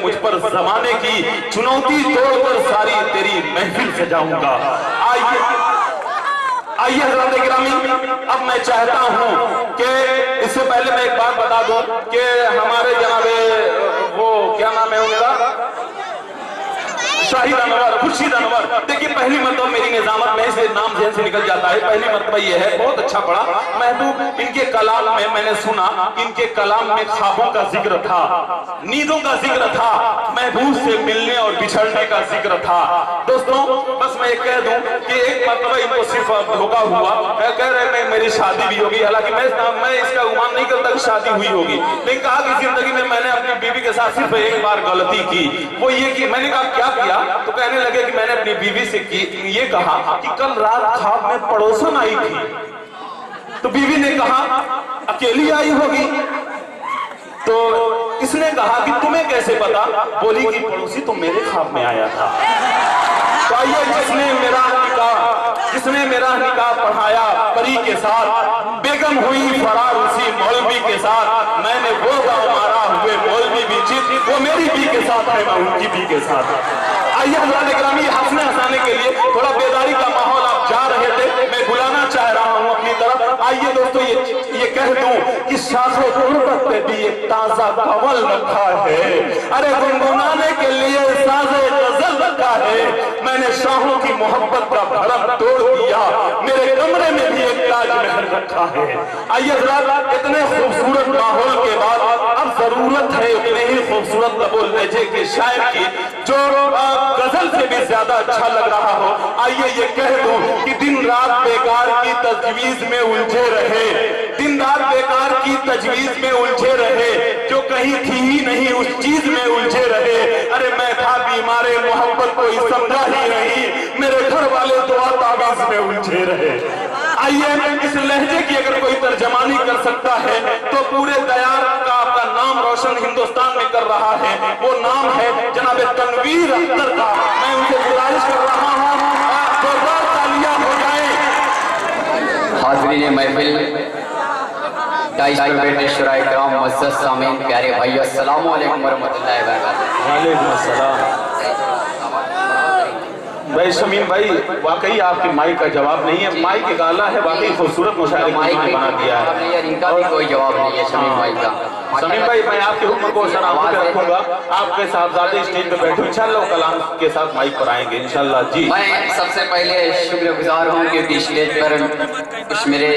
मुझ पर जमाने की चुनौती तोड़कर सारी तेरी महफिल सजाऊंगा। आइए हज़रात गिरामी, अब मैं चाहता हूं कि इससे पहले मैं एक बात बता दूं कि हमारे जनाबे वो क्या नाम है उनका, शाहिद अनवर, खुर्शीद अनवर। देखिए पहली मरतबा मेरी निजामत में से नाम जहन से निकल जाता है, पहली मरतबा ये है, बहुत अच्छा पढ़ा महबूब। इनके कलाम में मैंने सुना, इनके कलाम में ख्वाबों का जिक्र था, नींदों का जिक्र था, महबूब से मिलने और बिछड़ने का जिक्र था। दोस्तों बस मैं कह दूं कि एक मरतबा इनको सिर्फ धोखा हुआ, कह रहे नहीं मेरी शादी भी होगी, हालांकि मैं इसका गुमान नहीं करता कि शादी हुई होगी, लेकिन कहा कि जिंदगी में मैंने अपनी बीवी के साथ सिर्फ एक बार गलती की, वो ये कि मैंने कहा क्या किया, तो कहने लगे कि मैंने अपनी बीवी से ये कहा कि कल रात ख्वाब में पड़ोसन आई थी। तो बीवी ने कहा अकेली आई होगी, तो इसने कहा कि तुम्हें कैसे पता, बोली कि पड़ोसी तो मेरे ख्वाब में आया था। तो आइए जिसने मेरा निकाह पढ़ाया परी के साथ, बेगम हुई फरार उसी मौलवी के साथ, मैंने वो गाँव मारा हुए मौलवी भी जीत, वो मेरी भी के साथ है, मैं उनकी भी के साथ। आइए हज़रात गिरामी, हंसने हंसाने के लिए थोड़ा बेदारी का माहौल, आप जा रहे थे, मैं बुलाना चाह रहा हूं अपनी तरफ। आइए दोस्तों ये कह दूं कि शाखों गुर्बत पे भी एक ताजा कवल रखा है, अरे गुनगुनाने के लिए साज़े गजल रखा है, मैंने शाहों की मोहब्बत का भरम तोड़ दिया, मेरे कमरे में भी एक ताजमहल रखा है। आइए हज़रात, इतने खूबसूरत माहौल के बाद अब जरूरत है उतने ही खूबसूरत लबोल लहजे के शायर की जो गजल से भी ज्यादा अच्छा लग रहा हो। आइए ये कह दूं कि दिन रात बेकार की तजवीज में उलझे रहे, दिन रात बेकार की तजवीज में उलझे रहे, जो कहीं थी ही नहीं उस चीज में उलझे रहे, अरे मैं था बीमारे मोहब्बत कोई समझा ही नहीं, मेरे घर वाले दुआ ताबीज में उलझे रहे। आइए इस लहजे की अगर कोई तर्जमानी कर सकता है तो पूरे दयार का आपका नाम रोशन हिंदुस्तान में कर रहा है, वो नाम है जनाब तनवीर अख्तर का। मैं उनसे गुजारिश कर रहा हूँ जोरदार तालियां हो जाए। हाज़रीन महफिल, दाइश पर बैठे शुराए किराम, मुअज़्ज़ज़ सामीन, प्यारे भाइयों, अस्सलामु अलैकुम वरहमतुल्लाहि वबरकातुहू। वालेकुम अस्सलाम। भाई शमीम भाई, वाकई आपकी माइक का जवाब नहीं है, माइक एक आला है, वाकई खूबसूरत मुशायरे बना दिया है, इनका भी कोई जवाब नहीं है शमीम भाई का। शमीम भाई मैं आपके हुक्म को सराहत रखूंगा, आपके साहबजादे स्टेज पे बैठे इंशाल्लाह कलाम के साथ माइक पर आएंगे इंशाल्लाह। जी मैं सबसे पहले शुक्रगुजार हूँ कि स्टेज पर कुछ मेरे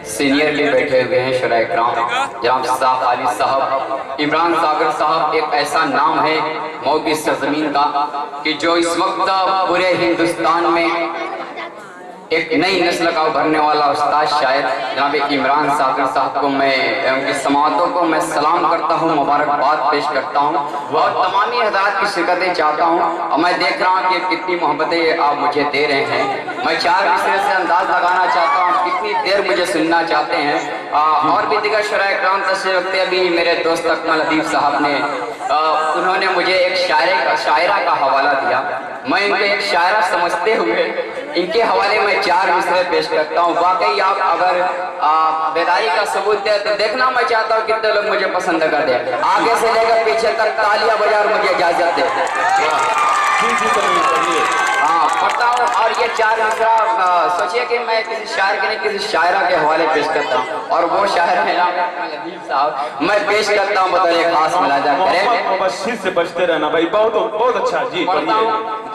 सीनियर भी बैठे हुए हैं शुराए किराम, जनाब साहब खालिद साहब, इमरान सागर साहब, एक ऐसा नाम है मऊ की सरजमीन का कि जो इस वक्त पूरे हिंदुस्तान में एक नई नस्ल का उभरने वाला उस्ताद शायर जनाब इमरान सागर साहब को मैं उनकी समातों को मैं सलाम करता हूँ, मुबारकबाद पेश करता हूँ और तमामी हज़रात की शिरकतें चाहता हूँ। और मैं देख रहा हूँ कि कितनी मोहब्बतें आप मुझे दे रहे हैं। मैं चार मिसरे से अंदाज लगाना चाहता हूँ कितनी देर मुझे सुनना चाहते हैं। और भी दिगर शुराए किराम तशरीफ रखते, अभी मेरे दोस्त अकमल अदीब साहब ने उन्होंने मुझे एक शायरा का हवाला दिया, मैं इनको एक शायरा समझते हुए इनके हवाले में चार मिसरे पेश करता हूँ। वाकई आप अगर बेदारी का सबूत दे तो देखना मैं चाहता हूँ कितने लोग मुझे पसंद कर दे, आगे से लेकर पीछे तक तालियां बजा मुझे इजाजत दे। हाँ पढ़ता हूँ और ये चार मिसरा सोचिए कि मैं किसी शायर के नहीं किसी शायरा के हवाले पेश करता हूँ और वो शायर है अदीब साहब, मैं पेश करता हूँ बतौर एक खास मुलाजा करें। से बचते रहना भाई, बहुत अच्छा। जी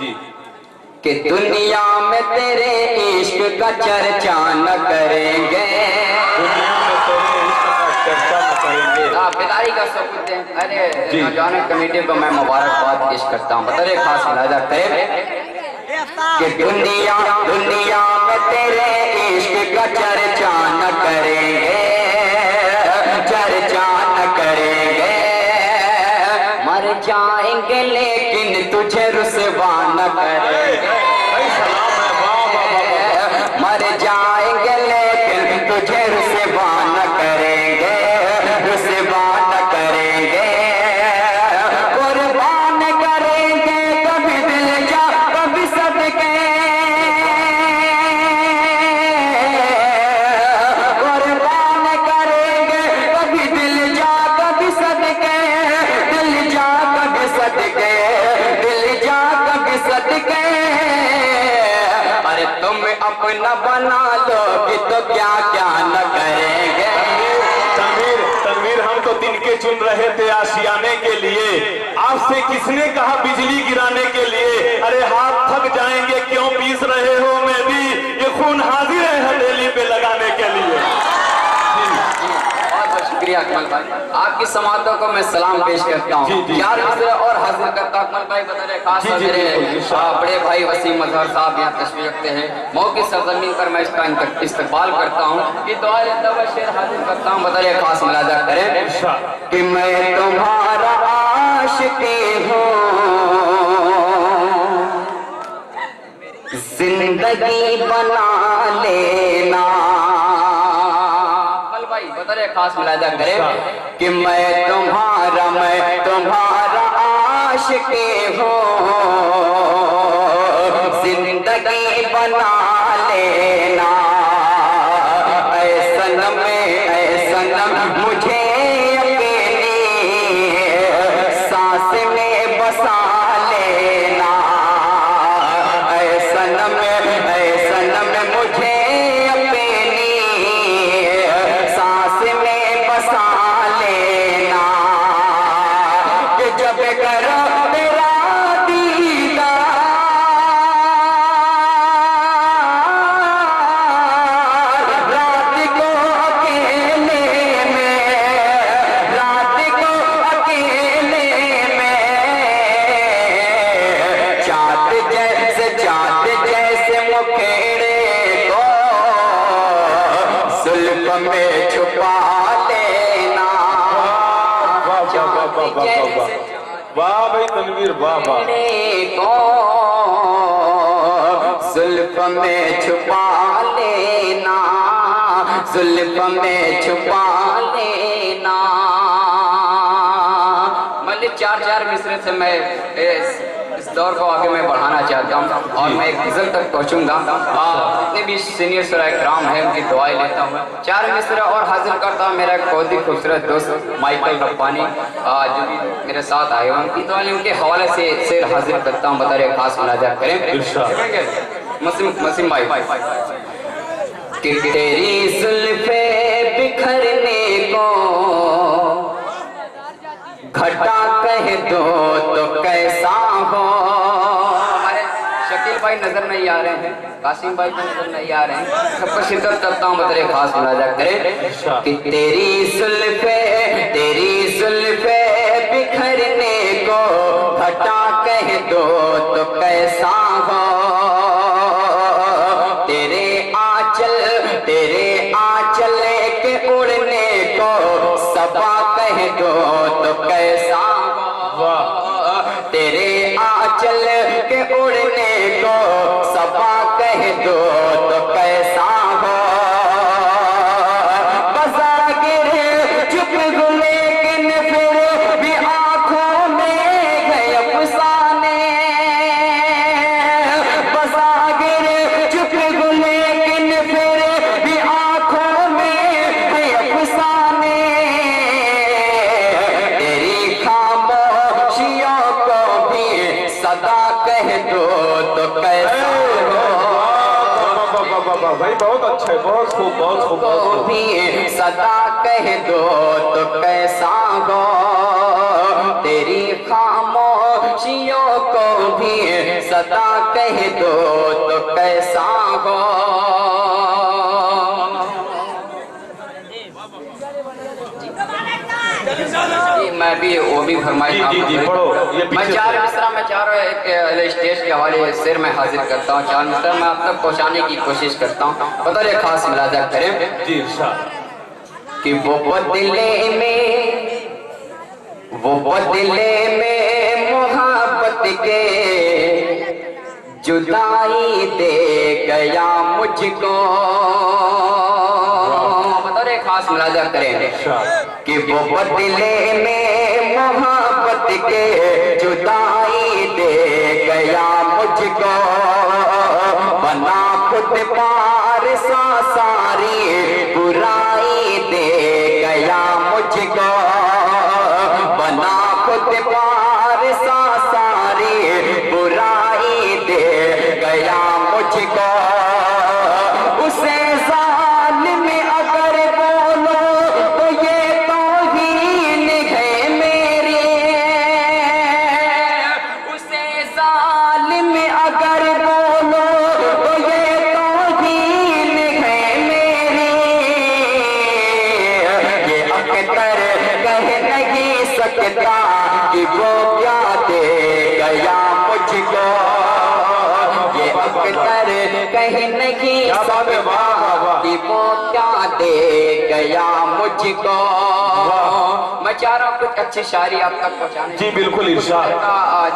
जी कि दुनिया में तेरे इश्क का चर्चा न करेंगे, दुनिया में तेरे इश्क का चर्चा न करेंगे। बेदारी का सबूत दें। अरे नौजवान कमेटी को मैं मुबारकबाद पेश करता हूँ, बतौर एक खास मुलाजा करें कि दुनिया में तेरे इश्क का चर्चा न करेंगे, चर्चा न करेंगे, मर जाएंगे लेकिन तुझे रुसवा न करेंगे, मर जाएंगे लेकिन तुझे रुसवा न करेंगे, रुसवा न करेंगे, कुर्बान करेंगे कभी दिल जा कभी सदके, कुर्बान करेंगे कभी दिल जा कभी सदके, दिल जा कभी के, अरे तुम अपना बना लोगे तो क्या क्या न करेंगे। तनवीर, तनवीर, हम तो दिन के चुन रहे थे आशियाने के लिए, आपसे किसने कहा बिजली गिराने के लिए। अरे हाथ थक जाएंगे क्यों पीस रहे हो मेहंदी, ये खून हाजिर है हथेली पे लगाने के लिए। शुक्रिया अकमल भाई, आपकी समातों को मैं सलाम पेश करता हूँ। यार और हाजिर करता अकमल भाई बता रहे, खास मेरे बड़े भाई वसीम मजहर साहब यहाँ तशरीफ रखते हैं। मौके सरजमीन पर मैं इसका इस्तकबाल करता हूँ कि दुआ लेता हुआ शेर हाजिर करता हूँ। बता रहे खास मुलाजा करें कि मैं तुम्हारा आशिकी हूँ, जिंदगी बना लेना। खास मुलाजा करें कि मैं तुम्हारा आशिकी हूँ, जिंदगी बना लेना। ऐ सनम मुझे अकेली सांस में बसा लेना। ऐ सनम मुझे में छुपा लेना। वाह भाई तनवीर, वाह वाह। जुल्फ में छुपा लेना, जुल्फ में छुपा लेना। मतलब चार मिसरे से मैं इस दौर को आगे मैं बढ़ाना चाहता हूँ और मैं एक गजल तक पहुँचूंगा। जितने भी सीनियर शुराए किराम हैं उनकी दुआएं लेता हूँ। 4 मिसरा और हाजिर करता हूँ मेरा एक बहुत ही खूबसूरत दोस्त माइकल रब्बानी जो भी मेरे साथ आए हुए उनकी दुआएं उनके हवाले से शेर हाजिर करता हूँ। बता रहे खास मुलाजा करें मसीम भाई कि तेरी जुल्फे बिखरने को घटा कह दो तो कैसा हो। हमारे शकील भाई नजर नहीं आ रहे हैं, कासिम भाई तो नजर नहीं आ रहे हैं, सबको शिरकत करता हूँ। बतरे खास मुलाजा करें कि तेरी जुल्फे बिखरने को घटा कह दो तो कैसा हो। तेरे आंचल के उड़ने को सबा कह दो तो कैसा हो। तेरे आंचल के उड़ने को सबा कह दो तो कैसा हो। बसा गिरे चुप गो लेकिन फिर भी आंखों में गए अफसाने। बसा गिरे चुप गो लेकिन फिर भी आंखों में गए अफसाने। तेरी खामोशियों को भी सदा कह दो तो कैसा हो। भाई बहुत अच्छा है, बहुत खूब, बहुत खूब। को भी सदा कह दो तो कैसा हो। तेरी खामोशियों को भी सदा कह दो तो कैसा हो। मैं भी वो भी फरमाइश मैं 4 मिसरा में एक स्टेज के हवाले शेर में हाजिर करता हूँ। 4 मिसरा मैं आप तक पहुँचाने की कोशिश करता हूँ। बता रहे खास मुलाजा करें जी कि वो बदले में मोहब्बत के जुदाई दे गया मुझको। बता रहे खास मुलाजा करें कि वो बदले में मोहब्बत के जुदाई दे गया मुझको। बना खुद पार सारी बुराई दे गया मुझको। बना खुद पार सारी बुराई दे जालिम अगर बोलो तो ये तौहीन है मेरी, ये अख्तर कह नहीं सकता कि वो क्या दे गया मुझको, ये अख्तर कह नहीं सकता कि वो क्या दे गया मुझको। मैं चाह रहा हूँ कुछ अच्छी शायरी आप तक पहुँचाने। जी बिल्कुल इरशाद।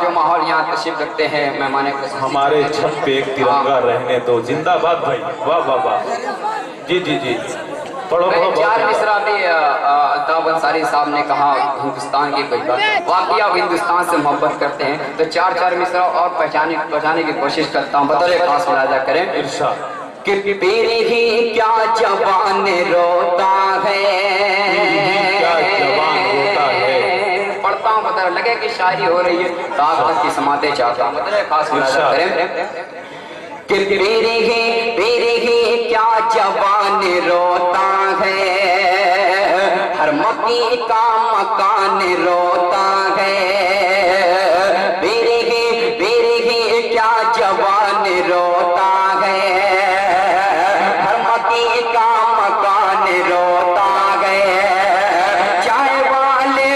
जो माहौल यहाँ तशरीफ रखते हैं मेहमान को, हमारे छत पे एक तिरंगा रहने दो, जिंदाबाद भाई, वाह वाह वाह। जी जी जी, पढ़ो पढ़ो। चार मिसरा भी अल्ताफ अंसारी साहब ने कहा हिंदुस्तान की कोई बात, वाकई आप हिंदुस्तान से मोहब्बत करते हैं तो चार मिसरा और पहचाने की कोशिश करता हूँ, बतौर खास मुलाजा करें। इरशाद कि पीर ही क्या जवान रोता है, क्या जवान रोता है। पढ़ता हूँ बता लगे कि शायरी हो रही है तो आप तक की समाते चाहता हूँ, बतौर खास मुलाजा करें। कि पीर ही क्या जवान रोता है, हर मकी का मकान रोता है, पीर ही क्या जवान रोता है, हर मकी का मकान रोता है, चाय वाले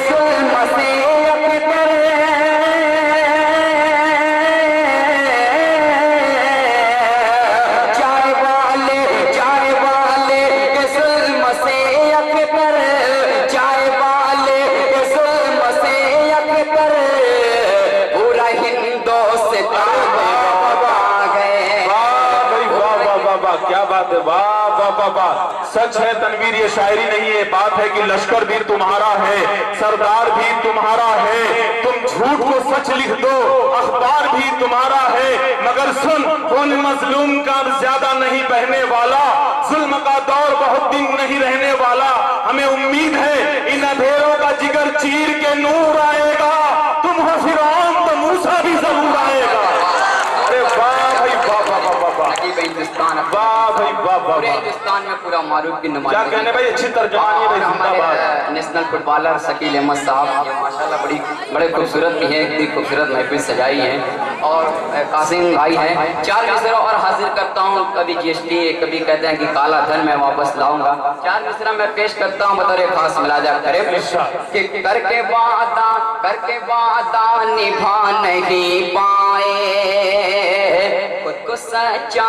जुल्म से अख्तर, चाय वाले के जुल्म से अख्तर, चाय वाले के जुल्म से अख्तर, पूरा हिंदुस्तान आ गए। क्या बात है, वाह वाह वाह वाह। सच है तनवीर, ये शायरी नहीं है, बात है कि लश्कर भी तुम्हारा है, सरदार भी तुम्हारा है, तुम झूठ को सच लिख दो, अखबार भी तुम्हारा है, मगर सुन कौन मजलूम का ज्यादा नहीं बहने वाला, जुल्म का दौर बहुत दिन नहीं रहने वाला, हमें उम्मीद है इन अंधेरों का जिगर चीर के नूर आएगा, तुम हो फिरौन तो मूसा भी जरूर आएगा। अरे वाह भाई वाह वाह वाह वाह, हिंदुस्तान वाह भाई वाह वाह पूरे वाह। हिंदुस्तान में पूरा मारूफ की नुमाइंदगी। क्या कहने भाई, अच्छी तर्जुमानी है भाई, हमारे जिंदाबाद। नेशनल फुटबॉलर शकील अहमद साहब माशाल्लाह बड़े खूबसूरत भी हैं, इतनी खूबसूरत महफिल सजाई है। और कासिम भाई हैं, चार मिसरा और हाजिर करता हूँ, कभी जीएसटी कभी कहते हैं कि काला धन मैं वापस लाऊंगा, चार मिसरा मैं पेश करता हूँ बतौर खास मुलाजा करें कि करके वादा निभा नहीं पाए, खुद को सच्चा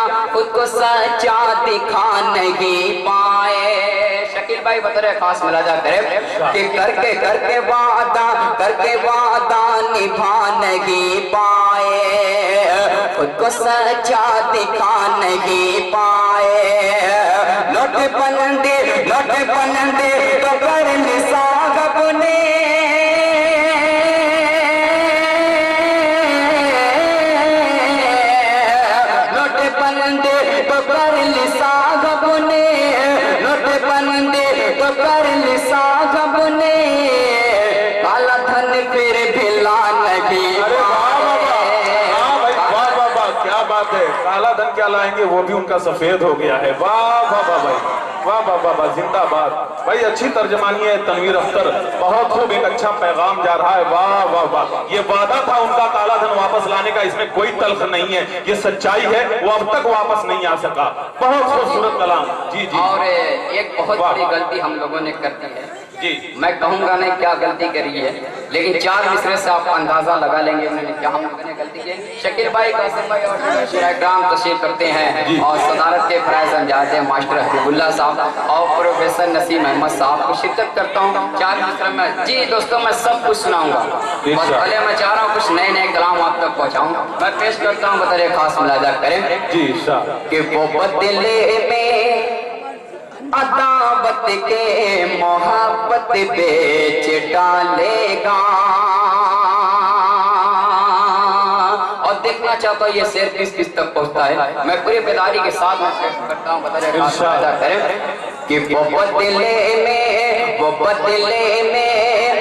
दिखा नहीं पाए। शकील भाई बतौर खास मुलाजा करें कि करके वादा निभा नहीं पाए, खुद को सच्चा दिखा नहीं पाए, लौट बनंदे तो कर निसाब ने, काला धन फिर भिला नहीं। अरे वाह वाह वाह, हाँ भाई वाह वाह वाह, क्या बात है। काला धन क्या लाएंगे, वो भी उनका सफेद हो गया है। वाह वाह वाह भाई, वाह वाह वाह वाह, जिंदाबाद भाई। अच्छी तर्जमानी है तनवीर अख्तर, बहुत खूब, एक अच्छा पैगाम जा रहा है। वाह वाह वाह, ये वादा था उनका काला धन वापस लाने का, इसमें कोई तल्ख नहीं है, ये सच्चाई है, वो अब तक वापस नहीं आ सका। बहुत खूबसूरत कलाम। जी जी। और एक बहुत बड़ी गलती हम लोगों ने कर दी है जी, मैं कहूंगा नहीं क्या गलती करी है, लेकिन चार मिसरे से आप अंदाजा लगा लेंगे उन्होंने क्या हम लोगों ने गलती की। शकील भाई, कासिम भाई और शुराएकराम तशरीफ करते हैं और सदारत के फराइज अंजाज है मास्टर हबीबुल्लाह साहब और प्रोफेसर नसीम अहमद साहब को शिरकत करता हूँ चार मिसरे में। जी दोस्तों, मैं सब कुछ सुनाऊंगा, बस पहले मैं चाह रहा हूँ कुछ नए नए कलाम आप तक पहुँचाऊँ। मैं पेश करता हूँ बतौर खास मुलाजा करें जी कि वो बदले में अदावत के मोहब्बत बेच डालेगा। और देखना चाहता हूँ ये शेर किस तक पहुँचता है। मैं पूरी बेदारी के साथ में पेश करता हूँ, करें कि वो बदले में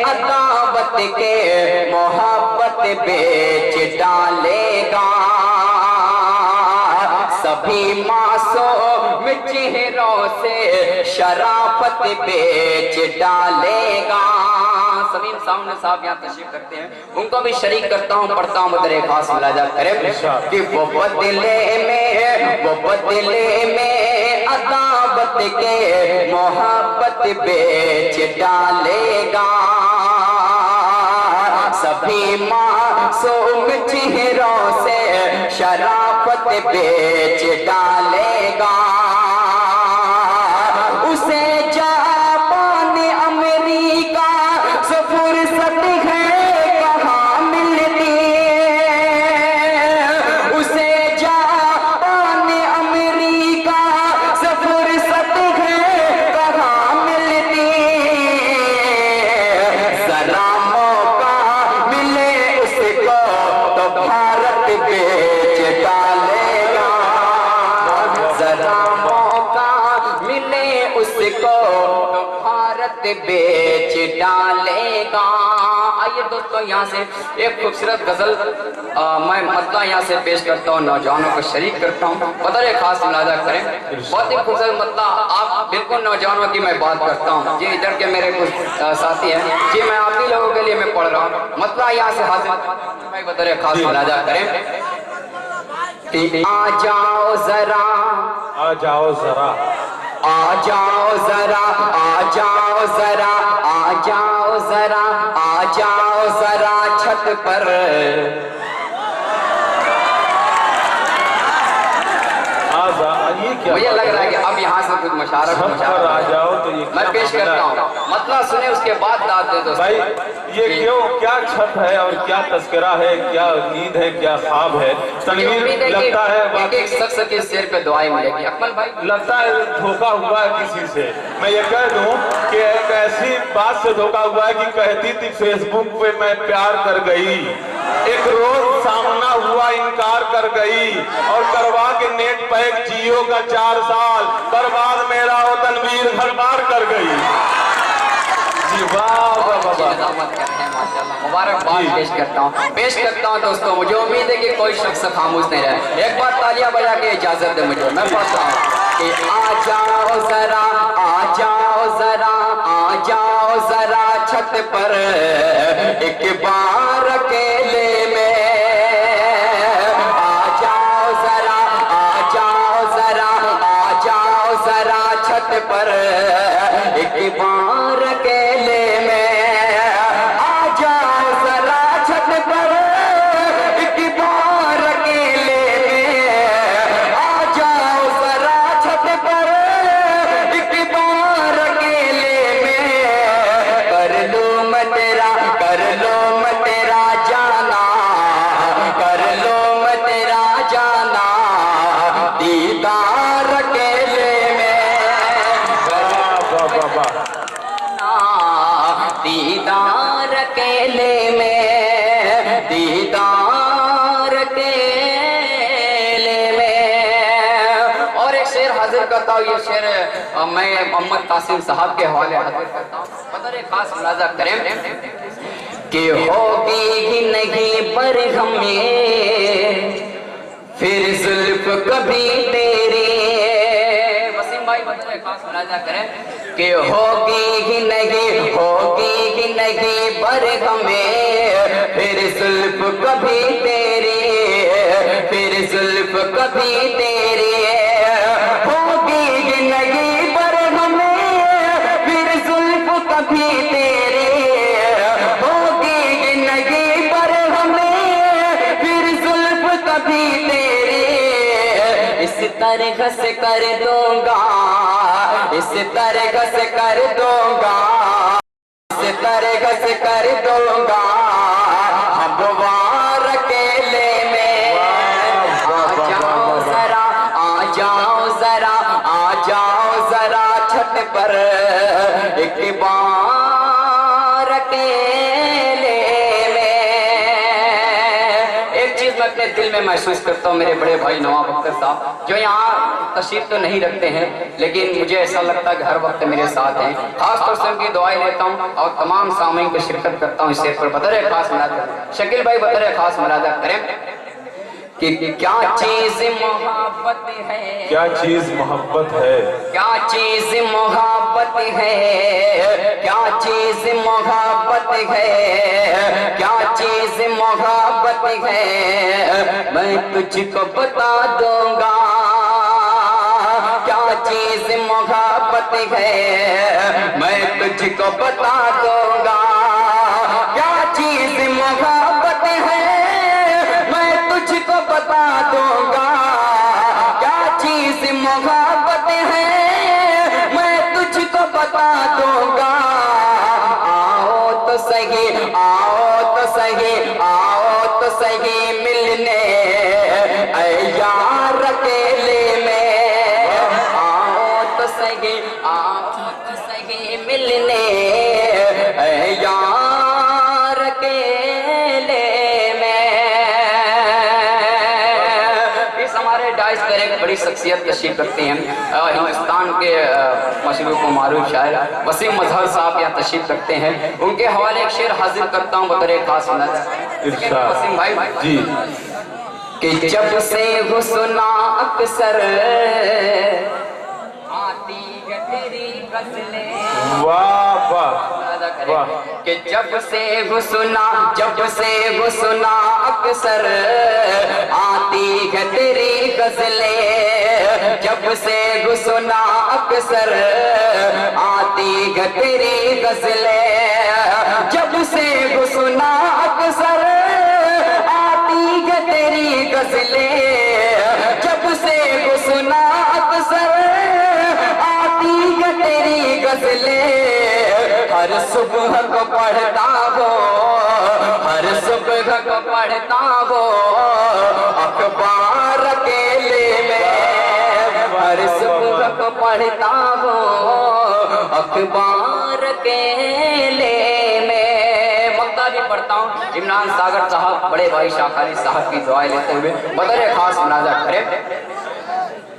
अदावत के मोहब्बत बेच डालेगा। सभी मासूम चेहरों से शराफत बेच डालेगा। सलीम सामने साहब यहाँ तशरीफ रखते हैं, उनको भी शरीक करता हूँ, पढ़ता हूँ मदरे खास मुलाजा करें कि वो बदले में अदावत के मोहब्बत बेच डालेगा, सभी मासूम चेहरों से शराफत बेच डालेगा, उसे जापान अमेरिका से फुर्सत है कहाँ मिलती, उसे जापान अमेरिका से फुर्सत है कहाँ मिलती, जरा मौका मिले उसको तो भारत बेच डालेगा, जरा मौका मिले उसको तो भारत बेच डालेगा। आइए दोस्तों यहाँ से एक खूबसूरत गजल मैं मतलब यहाँ से पेश करता हूँ, नौजवानों को शरीक करता हूँ, बतौर खास मुलाजा करें। बहुत ही खूबसूरत मतलब आप बिल्कुल नौजवानों की मैं बात करता हूँ जी, इधर के मेरे कुछ साथी हैं जी, मैं आप ही लोगों के लिए मैं पढ़ रहा हूँ, मतलब यहाँ से हासिल मैं बतौर खास मुलाजा करें कि आ जाओ जरा, आ जाओ जरा, आ जाओ जरा, आ जाओ जरा, आ जाओ जरा, आ जाओ जरा छत पर, ये क्या मुझे लग रहा है कि अब यहाँ से कुछ मुशारफ आ जाओ तो ये मैं पेश करता हूँ, मतलब सुने उसके बाद दाद दे दोस्तों। भाई ये क्यों, क्या छत है और क्या तस्करा है, क्या नींद है, क्या ख्वाब है, तनवीर लगता है एक एक शख्स के सिर पे दुआएं मिलेगी। अकमल भाई लगता है धोखा हुआ है किसी से। मैं ये कह दूं कि एक ऐसी बात से धोखा हुआ है कि कहती थी फेसबुक पे मैं प्यार कर गई, एक रोज सामना हुआ इनकार कर गई, और करवा के नेट पैक जियो का 4 साल बर्बाद मेरा वो तनवीर घर बार कर गई। जी वाह वाह वाह मुबारकबाद पेश करता हूँ दोस्तों। मुझे उम्मीद है कि कोई शख्स खामोश नहीं रहे। एक बार तालियां बजा के इजाजत दे मुझे, मैं पढ़ता हूँ कि आ जाओ जरा, आ जाओ जरा, आ जाओ जरा छत पर एक बार अकेले में, आ जाओ जरा, आ जाओ जरा, आ जाओ जरा छत पर एक बार अकेले में, आ जाओ जरा छत पर एक बार अकेले में, आ जाओ जरा छत पर एक बार अकेले में, कर लो मैं तेरा जाना, कर लो मैं तेरा जाना दीदार अकेले में, दीदार अकेले में, दीदार अकेले में। और एक शेर हाजिर करता हूँ, ये शेर मैं मोहम्मद कासिम साहब के हवाले हाजिर करता हूँ, बतौर खास मुलाजा करें कि होगी ही नहीं पर हमें फिर जुल्फ कभी तेरी, वसीम भाई बतौर खास मुलाजा करें कि होगी ही नहीं पर हमें फिर जुल्फ कभी तेरी, फिर जुल्फ कभी तेरी, होगी ही नहीं पर हमें फिर जुल्फ कभी तेरी, होगी ही नहीं पर हमें फिर जुल्फ कभी तेरी, इस तरह से कर दूंगा, इस तरह से कर दूंगा, इस तरह से कर दूंगा हम वार अकेले में, आ जाओ जरा, आ जाओ जरा, आ जाओ जरा छत पर एक बार अकेले में। एक चीज मैं अपने दिल में महसूस करता हूँ, मेरे बड़े भाई नवाब अख्तर साहब जो यहाँ तशरीफ तो नहीं रखते हैं, लेकिन मुझे ऐसा लगता है कि हर वक्त मेरे साथ हैं। खास तौर से उनकी दुआएं लेता हूँ और तमाम सामईन को शिरकत करता हूँ इस शेर पर। बतौर खास मुलाजा शकील भाई बतौर खास मुलाजा करें कि क्या चीज मोहब्बत है, क्या चीज मोहब्बत है, क्या चीज मोहब्बत है, क्या चीज मोहब्बत है, क्या चीज मोहब्बत है, मैं तुझको बता दूंगा। क्या चीज मोहब्बत है, मैं तुझको बता दूंगा। क्या चीज मोहब्बत है, मैं तुझको बता दूंगा। क्या चीज मोहब्बत है, मैं तुझको बता दूंगा। आओ तो सही, आओ तो सही, आओ तो सही मिलने ऐ यार अकेले में। आओ तो सही, आओ तो सही मिलने ऐ यार अकेले में। इस हमारे डाइस पर एक बड़ी शख्सियत तशरीफ रखते हैं, हिंदुस्तान के मशहूर को मारूफ शायर वसीम मजहर साहब यहाँ तशरीफ रखते हैं। उनके हवाले एक शेर हाजिर करता हूँ बतौर खास वसीम भाई जी। कि जब से वो सुना अक्सर आती है तेरी गज़लें। वाह वाह वाह। कि जब से वो सुना, जब से वो सुना अक्सर आती है तेरी गज़लें। जब से वो सुना अक्सर आती है तेरी गज़लें। जब से वो सुना अक्सर आती है तेरी गज़लें। जब से वो सुना अक्सर आती है तेरी गज़लें। हर सुबह को पढ़ता हो, हर सुबह को पढ़ता हो अखबार अकेले में। हर सुबह को पढ़ता हो अखबार अकेले में। मक्ता भी पढ़ता हूँ इमरान सागर साहब बड़े भाई शाह अली साहब की दुआएं लेते हुए बतौर खास मुनाजा करें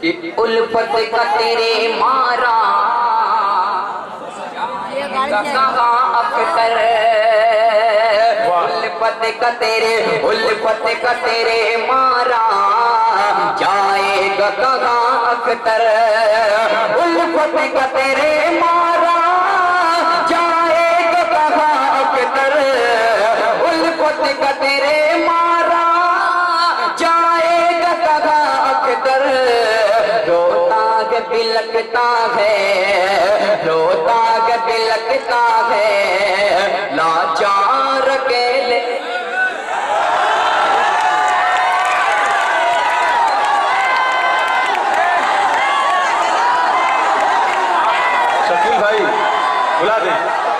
कि उल्फत का तेरे मारा कहाँ अख्तर। उल्फत का तेरे, उल्फत का तेरे मारा जाएगा कहाँ अख्तर। उल्फत का तेरे मारा जाएगा कहाँ अख्तर। उल्फत का तेरे मारा जाएगा कहाँ अख्तर। रोता है बिलकता है, रोता है बिलकता है लाचार अकेले। शकील भाई बुला दें।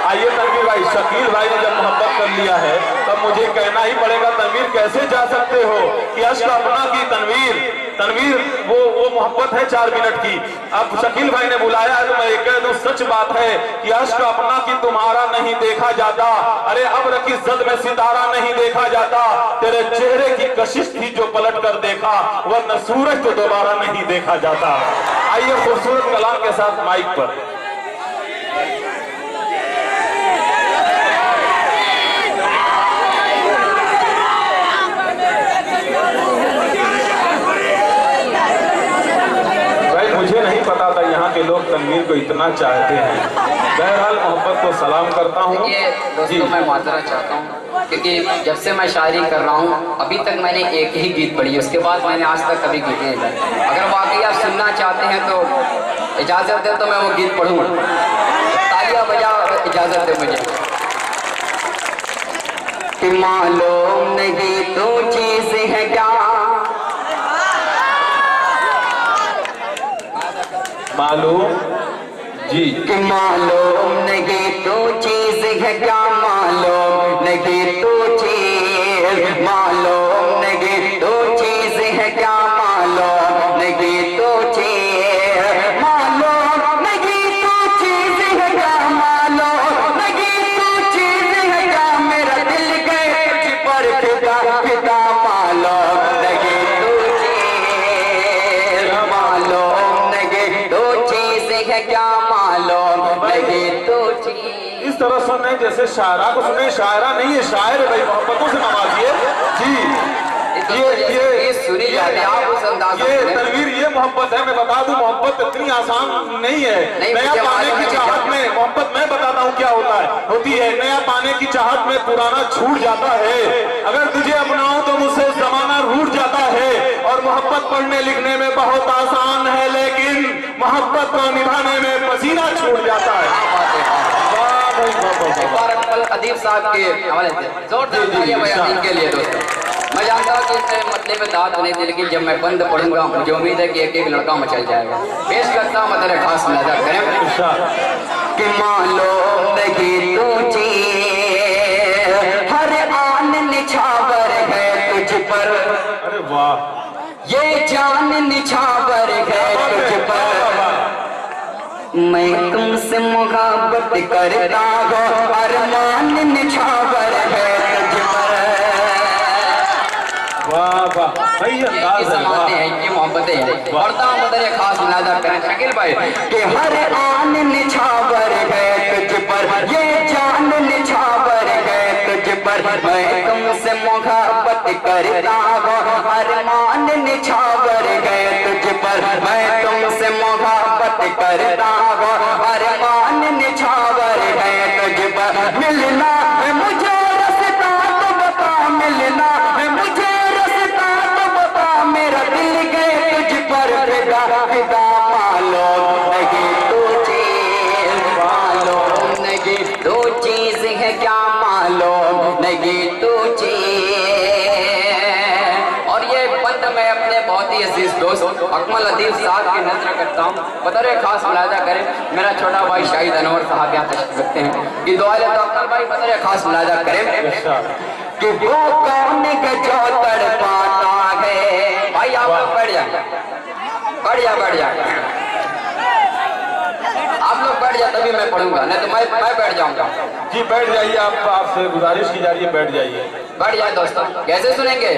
आइए तनवीर भाई, शकील भाई ने जब मोहब्बत कर लिया है तब मुझे कहना ही पड़ेगा तनवीर कैसे जा सकते हो कि अश्क अपना की तनवीर, तनवीर वो मोहब्बत है 4 मिनट की। अब शकील भाई ने बुलाया है तो मैं एक कह दूं सच बात है कि अश्क अपना की तुम्हारा नहीं देखा जाता। अरे अब्र की जद में सितारा नहीं देखा जाता। तेरे चेहरे की कशिश थी जो पलट कर देखा, वरना सूरज तो दोबारा नहीं देखा जाता। आइए खूबसूरत कलाम के साथ माइक पर। मुझे नहीं पता था यहाँ के लोग तनवीर को इतना चाहते हैं। बहरहाल मोहब्बत को सलाम करता हूँ। ये दोस्तों मैं माजरा चाहता हूँ क्योंकि जब से मैं शायरी कर रहा हूँ अभी तक मैंने एक ही गीत पढ़ी, उसके बाद मैंने आज तक कभी गीत नहीं पढ़ी। अगर वाकई आप सुनना चाहते हैं तो इजाज़त दे तो मैं वो गीत पढ़ूँ। तालियां बजा, इजाज़त दे मुझे। कि मालूम नहीं तो चीज़ है क्या, मालूम जी। कि मालूम नहीं तो चीज है क्या, मालूम नहीं तो चीज, मालूम नहीं तो चीज है क्या, मालूम नहीं तो चीज, मालूम नहीं तो चीज है क्या, मालूम नहीं तो चीज है क्या। मेरा दिल गए पर फिदा फिदा, मालूम नहीं तो चीज, मालूम नहीं तो चीज है क्या, मालूम नहीं तो चीज। इस तरह सुनने जैसे शायरा को सुने, शायरा नहीं है शायर है भाई, मोहब्बतों से नवाजिए जी। ये सुनी जाती है, आप उस अंदाज ये तनवीर, ये मोहब्बत है। मैं बता दूं, मोहब्बत इतनी आसान नहीं है। नया पाने की चाहत में मोहब्बत, मैं बताता हूँ क्या होती है। नया पाने की चाहत में पुराना छूट जाता है। अगर तुझे अपनाऊं तो मुझसे जमाना रूठ जाता है। और मोहब्बत पढ़ने लिखने में बहुत आसान है, लेकिन मोहब्बत को निभाने में पसीना छूट जाता है। अदीब साहब के हवाले से जोरदार तालियां बजाएं इनके लिए दोस्तों। मैं जानता हूँ कि इससे मतलब में दाद नहीं थी, लेकिन जब मैं बंद पढ़ूंगा मुझे उम्मीद है कि एक एक लड़का मचल जाएगा। पेश करता हूँ मतलब खास नजर करें कि मालो नहीं तुझे हर आन निछावर है तुझ पर। अरे वाह, ये जान निछावर है तुझ पर। मैं तुमसे मोहब्बत करता हूँ, अरमान निछावर है तुझ पर। वाह वाह भाई, अंदाज है, वाह। ये मोहब्बतें हैं। बढ़ता हूँ मतलब खास मुलाजा करें शकील भाई कि हर आन निछावर है तुझ पर, ये जान निछावर है तुझ पर। मैं तुमसे मोहब्बत करता हूँ, अरमान निछावर है तुझ पर। मैं तुमसे मोहब्बत करता हूँ, अरमान निछावर है तुझ पर। मिलना है मुझे रास्ता तो बता, मिलना है मुझे रास्ता तो बता। मेरा दिल गए तुझ पर फिदा फिदा। मालूम नहीं तुझे, मालूम नहीं दो चीज है क्या, मालूम नहीं तुझे। और ये बंद मैं अपने बहुत ही अजीज दोस्त अकमल अदीब साहब की नजर करता हूँ। बतौर खास मुलाजा करें मेरा छोटा भाई शाहिद अनवर साहब यहाँ तशरीफ रखते हैं कि दुआ ले तो अकमल भाई बतौर खास मुलाजा करें कि वो कौन है जो तड़पाता है। भाई आप लोग बैठ जाए, बैठ जाए आप लोग बैठ जाए, तभी मैं पढ़ूंगा, नहीं तो मैं बैठ जाऊंगा। जी बैठ जाइए, आपसे गुजारिश की जा रही है, बैठ जाइए। बैठ जाए दोस्तों, कैसे सुनेंगे?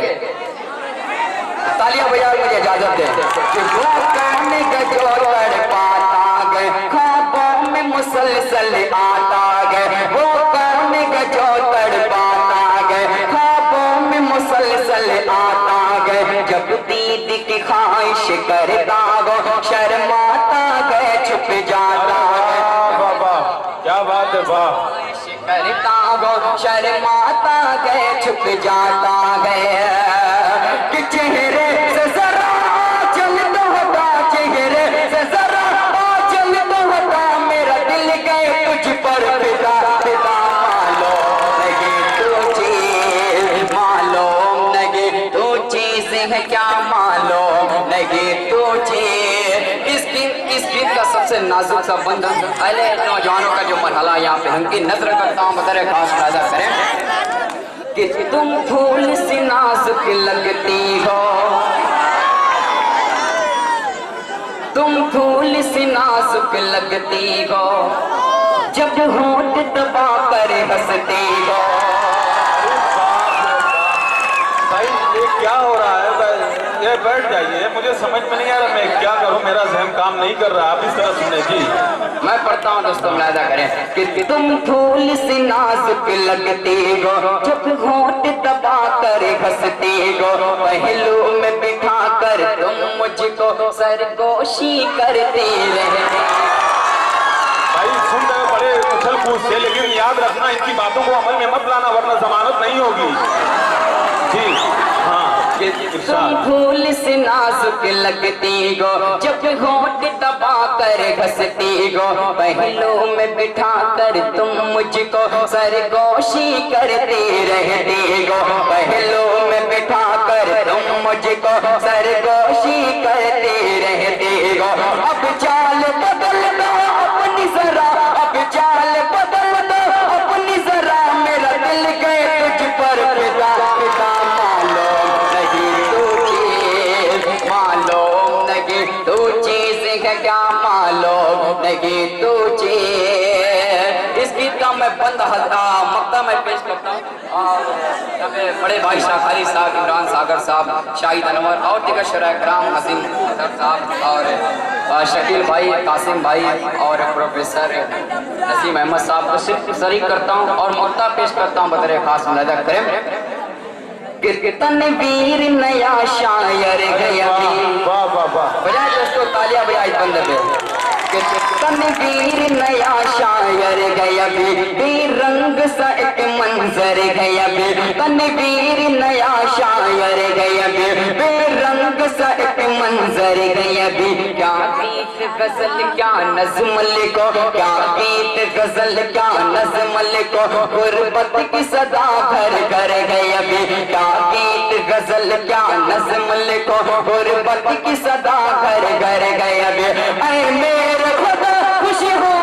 तालियां बजा मुझे इजाजत दे कि वो कौन है जो तड़पाता है, ख्वाबों में मुसलसल आता है। वो कौन है जो तड़पाता है, ख्वाबों में मुसलसल आता है। जब दीद की ख्वाहिश करता हो, शर्माता है छुप जाता है। वाह वाह, क्या बात है, वाह। करता हो, शर्माता है छुप जाता है। कि चेहरे से जरा चल तो हटा, चेहरे से जरा चल तो हटा। मेरा दिल गए तुझ पर फिदा फिदा। मालूम नहीं तुझे, मालूम नहीं तू चीज है क्या, मालूम नहीं तुझे। इस गीत का सबसे नाजुक सा बंधन अहले नौजवानों का जो मरहला यहाँ पे उनकी नजर करता हूँ बतौर खास मुलाजा करें कि तुम फूल सी नाजुक लगती हो, तुम फूल सी नाजुक लगती हो। जब होंठ दबा कर हंसती हो। भाई ये क्या हो रहा है? ये बैठ जाइए, मुझे समझ में नहीं आ रहा मैं क्या करूं, मेरा जहन काम नहीं कर रहा। आप इस तरह सुने जी। मैं पढ़ता हूँ दोस्तों, मुलाजा करें कि तुम फूल सी नाजुक लगती हो, जब होंठ दबा कर हंसती हो। पहलू में बिठा कर तुम मुझको सरगोशी करती रहती। भाई सुन रहे हो बड़े उछल कूद से, लेकिन याद रखना इनकी बातों को अमल में मत लाना, वरना जमानत नहीं होगी जी। हाँ, तुम फूल से नाजुक लगती हो, जब होंठ दबा कर हंसती हो। पहलू में बिठा कर तुम मुझको सरगोशी करती रहती हो। पहलू में बिठा कर तुम मुझको सरगोशी करती रहती हो। अब चाल बदल दो अपनी जरा, अब चाल बदल दो अपनी जरा। मेरा दिल गए तुझ पर फिदा फिदा। मालूम नहीं तू चीज है क्या, मालूम नहीं तुझे। इस गीत का मैं बंद मक्ता में पेश करता हूँ बड़े भाई शाह खाली साहब, इमरान सागर साहब, शाहिद अनवर और दिगर शराय-ए-किराम, नसीम साहब और शकील भाई, कासिम भाई और प्रोफेसर नसीम अहमद साहब को सिर्फ शरीक करता हूँ और मक्ता पेश करता हूँ बतौर खास मुलाजा करें कि तनवीर नया शायर गया भी। वाह वाह वाह, बजाए दोस्तों तालियां बजाए बंदे पे। कि तनवीर नया शायर गया भी रंग सा एक मंजर गया भी। तनवीर नया शायर गया भी रंग सा एक मंजर गया भी। क्या गीत गजल क्या नज़्म लिखो, क्या गीत गजल क्या नज़्म लिखो, गुरबत की सदा घर घर गया भी। क्या गीत गजल क्या नज़्म लिखो, गुरबत की सदा घर घर गया भी। ऐ मेरे खुदा खुश हो